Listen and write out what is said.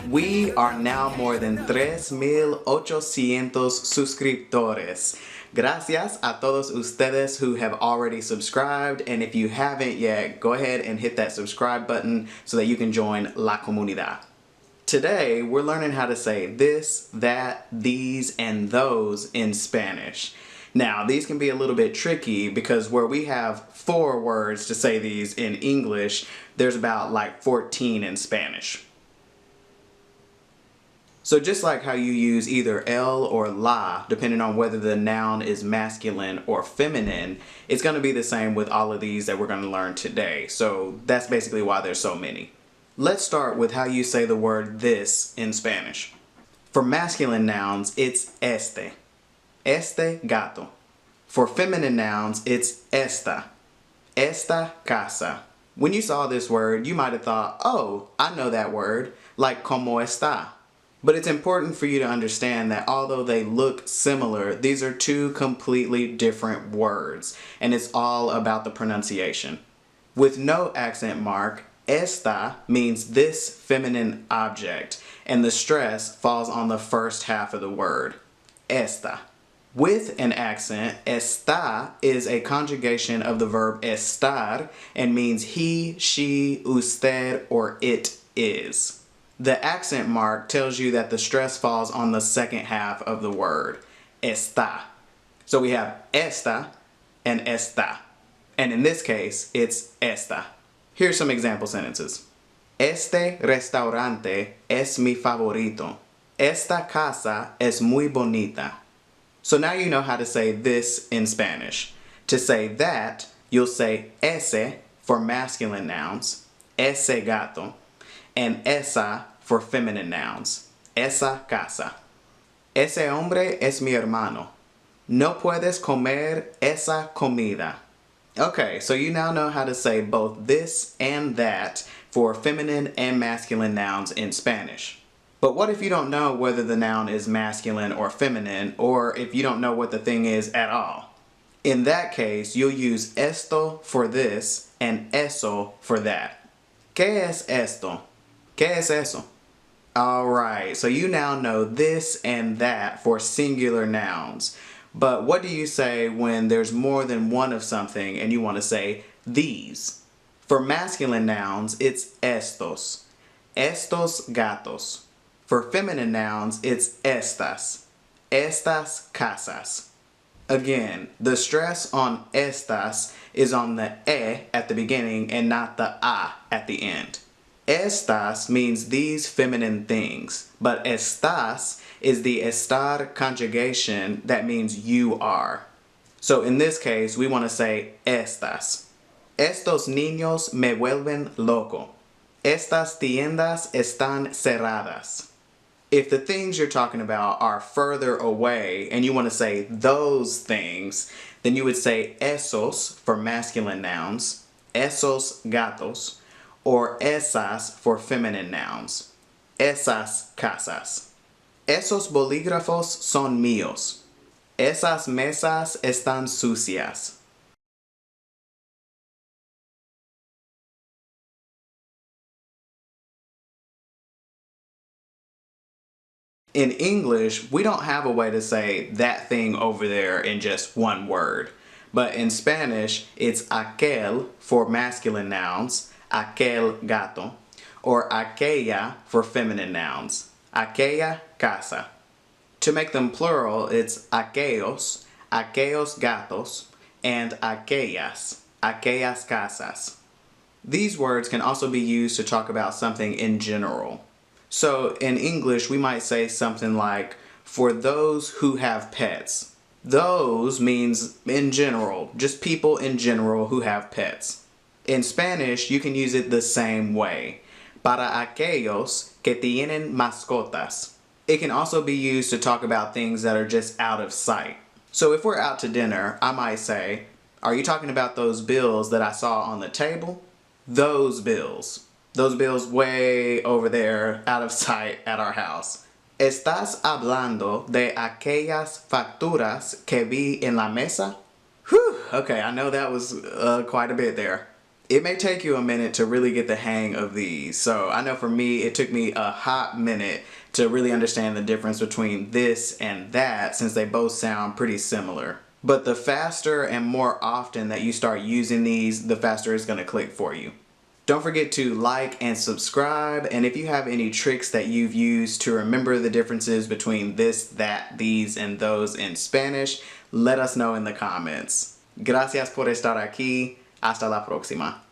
We are now more than 3,800 suscriptores. Gracias a todos ustedes who have already subscribed, and if you haven't yet, go ahead and hit that subscribe button so that you can join La Comunidad. Today, we're learning how to say this, that, these, and those in Spanish. Now, these can be a little bit tricky because where we have 4 words to say these in English, there's about like 14 in Spanish. So just like how you use either el or la, depending on whether the noun is masculine or feminine, it's going to be the same with all of these that we're going to learn today. So that's basically why there's so many. Let's start with how you say the word this in Spanish. For masculine nouns, it's este. Este gato. For feminine nouns, it's esta. Esta casa. When you saw this word, you might have thought, oh, I know that word, like como está. But it's important for you to understand that although they look similar, these are 2 completely different words, and it's all about the pronunciation. With no accent mark, esta means this feminine object, and the stress falls on the first half of the word, esta. With an accent, está is a conjugation of the verb estar and means he, she, usted, or it is. The accent mark tells you that the stress falls on the second half of the word, está. So we have esta and está. And in this case, it's esta. Here's some example sentences. Este restaurante es mi favorito. Esta casa es muy bonita. So now you know how to say this in Spanish. To say that, you'll say ese for masculine nouns, ese gato, and esa for feminine nouns, esa casa. Ese hombre es mi hermano. No puedes comer esa comida. Okay, so you now know how to say both this and that for feminine and masculine nouns in Spanish. But what if you don't know whether the noun is masculine or feminine, or if you don't know what the thing is at all? In that case, you'll use esto for this and eso for that. ¿Qué es esto? ¿Qué es eso? Alright, so you now know this and that for singular nouns. But what do you say when there's more than one of something and you want to say these? For masculine nouns, it's estos. Estos gatos. For feminine nouns, it's estas. Estas casas. Again, the stress on estas is on the e at the beginning and not the a at the end. Estas means these feminine things, but estás is the estar conjugation that means you are. So in this case, we want to say estas. Estos niños me vuelven loco. Estas tiendas están cerradas. If the things you're talking about are further away and you want to say those things, then you would say esos for masculine nouns, esos gatos, or esas for feminine nouns, esas casas. Esos bolígrafos son míos. Esas mesas están sucias. In English, we don't have a way to say that thing over there in just one word. But in Spanish, it's aquel for masculine nouns, aquel gato, or aquella for feminine nouns, aquella casa. To make them plural, it's aquellos, aquellos gatos, and aquellas, aquellas casas. These words can also be used to talk about something in general. So in English, we might say something like, for those who have pets. Those means in general, just people in general who have pets. In Spanish, you can use it the same way. Para aquellos que tienen mascotas. It can also be used to talk about things that are just out of sight. So if we're out to dinner, I might say, are you talking about those bills that I saw on the table? Those bills. Those bills way over there, out of sight at our house. ¿Estás hablando de aquellas facturas que vi en la mesa? Whew, okay, I know that was quite a bit there. It may take you a minute to really get the hang of these. So I know for me, it took me a hot minute to really understand the difference between this and that, since they both sound pretty similar. But the faster and more often that you start using these, the faster it's going to click for you. Don't forget to like and subscribe, and if you have any tricks that you've used to remember the differences between this, that, these, and those in Spanish, let us know in the comments. Gracias por estar aquí. Hasta la próxima.